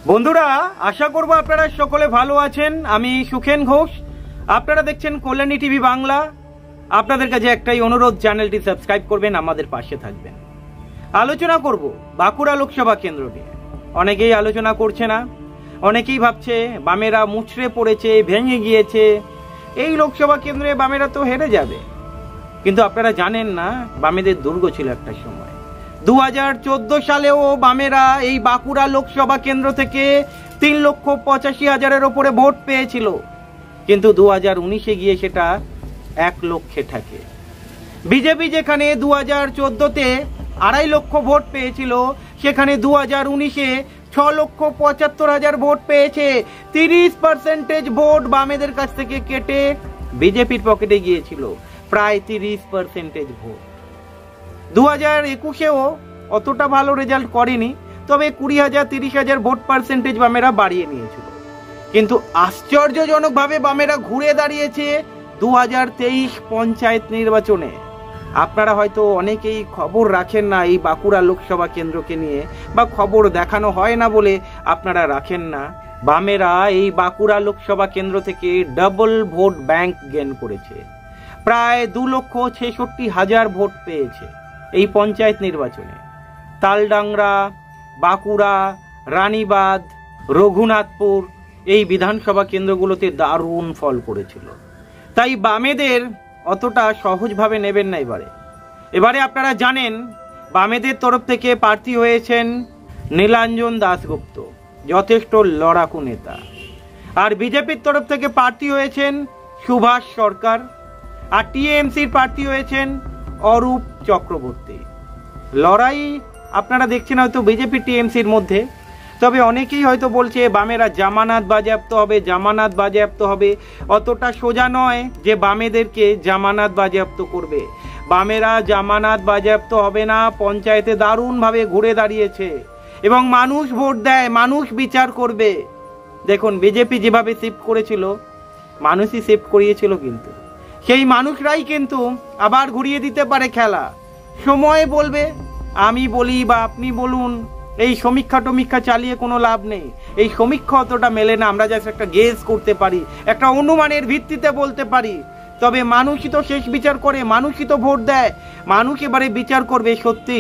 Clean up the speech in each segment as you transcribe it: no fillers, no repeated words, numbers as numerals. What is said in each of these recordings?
বন্ধুরা, আশা করব আপনারা সকলে ভালো আছেন। আমি সুখেন ঘোষ, আপনারা দেখছেন কল্যাণী টিভি বাংলা। আপনাদের কাছে একটাই অনুরোধ, চ্যানেলটি সাবস্ক্রাইব করবেন, আমাদের পাশে থাকবেন। আলোচনা করব বাঁকুড়া লোকসভা কেন্দ্র নিয়ে। অনেকেই আলোচনা করছে না, অনেকেই ভাবছে বামেরা মুচড়ে পড়েছে, ভেঙে গিয়েছে, এই লোকসভা কেন্দ্রে বামেরা তো হেরে যাবে। কিন্তু আপনারা জানেন না, বামেদের দুর্গ ছিল একটা সময়। 2014 সালেও বামেরা এই বাঁকুড়া লোকসভা কেন্দ্র থেকে 3,85,000-এর ওপরে ভোট পেয়েছিল, কিন্তু 2019-এ গিয়ে সেটা 1 লক্ষে থাকে। বিজেপি যেখানে 2014-তে 2.5 লক্ষ ভোট পেয়েছিল, সেখানে 2019-এ 6,75,000 ভোট পেয়েছে। 30% ভোট বামেদের কাছ থেকে কেটে বিজেপির পকেটে গিয়েছিল, প্রায় 30% ভোট। 2021-এও অতটা ভালো রেজাল্ট করেনি, তবে 20,000 30,000 ভোট পার্সেন্টেজ বামেরা বাড়িয়ে নিয়েছিল। কিন্তু আশ্চর্যজনকভাবে বামেরা ঘুরে দাঁড়িয়েছে 2023 পঞ্চায়েত নির্বাচনে। আপনারা হয়তো অনেকেই খবর রাখেন না এই বাঁকুড়া লোকসভা কেন্দ্রকে নিয়ে, বা খবর দেখানো হয় না বলে আপনারা রাখেন না। বামেরা এই বাঁকুড়া লোকসভা কেন্দ্র থেকে ডাবল ভোট ব্যাংক গেইন করেছে, প্রায় 2,66,000 ভোট পেয়েছে এই পঞ্চায়েত নির্বাচনে। তালডাংরা, বাঁকুড়া, রানীবাঁধ, রঘুনাথপুর এই বিধানসভা কেন্দ্রগুলোতে দারুণ ফল করেছিল। তাই বামেদের অতটা সহজভাবে নেবেন না। এবারে আপনারা জানেন, বামেদের তরফ থেকে প্রার্থী হয়েছেন নীলাঞ্জন দাশগুপ্ত, যথেষ্ট লড়াকু নেতা। আর বিজেপির তরফ থেকে প্রার্থী হয়েছেন সুভাষ সরকার, আর টিএমসির প্রার্থী হয়েছেন অরূপ চক্রবর্তী। লড়াই আপনারা দেখছেন হয়তো বিজেপি টিএমসির মধ্যে, তবে অনেকেই হয়তো বলছে বামেরা জামানত বাজেয়াপ্ত হবে, জামানত বাজেয়াপ্ত হবে। অতটা সোজা নয় যে বামেদেরকে জামানত বাজেয়াপ্ত করবে। বামেরা জামানত বাজেয়াপ্ত হবে না, পঞ্চায়েতে দারুণভাবে ঘুরে দাঁড়িয়েছে এবং মানুষ ভোট দেয়, মানুষ বিচার করবে। দেখুন, বিজেপি যেভাবে শিফট করেছিল, মানুষই শিফট করিয়েছিল, কিন্তু সেই মানুষরাই কিন্তু আবার ঘুরিয়ে দিতে পারে খেলা। সময় বলবে, আমি বলি বা আপনি বলুন, এই সমীক্ষা টমীক্ষা চালিয়ে কোনো লাভ নেই। এই সমীক্ষা অতটা মেলে না, আমরা জাস্ট একটা গেস করতে পারি, একটা অনুমানের ভিত্তিতে বলতে পারি। তবে মানুষই তো শেষ বিচার করে, মানুষই তো ভোট দেয়। মানুষ এবারে বিচার করবে সত্যি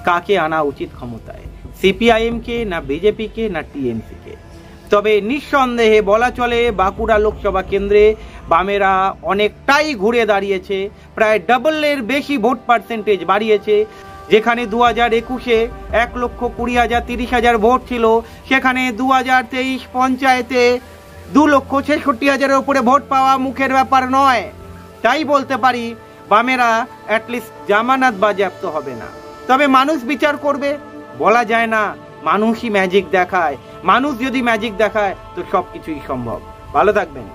কাকে আনা উচিত ক্ষমতায়, সিপিআইএমকে না বিজেপিকে না টিএমসিকে। তবে নিঃসন্দেহে বলা চলে বাঁকুড়া লোকসভা কেন্দ্রে বামেরা অনেকটাই ঘুরে দাঁড়িয়েছে, প্রায় ডাবলের বেশি ভোট পার্সেন্টেজ বাড়িয়েছে। যেখানে 2021-এ 1,20,000 30,000 ভোট ছিল, সেখানে 2023 পঞ্চায়েতে 2,66,000-এর উপরে ভোট পাওয়া মুখের ব্যাপার নয়। তাই বলতে পারি বামেরা অ্যাটলিস্ট জামানত বাজেয়াপ্ত হবে না, তবে মানুষ বিচার করবে। বলা যায় না, মানুষই ম্যাজিক দেখায়। মানুষ যদি ম্যাজিক দেখায় তো সবকিছুই সম্ভব। ভালো থাকবেন।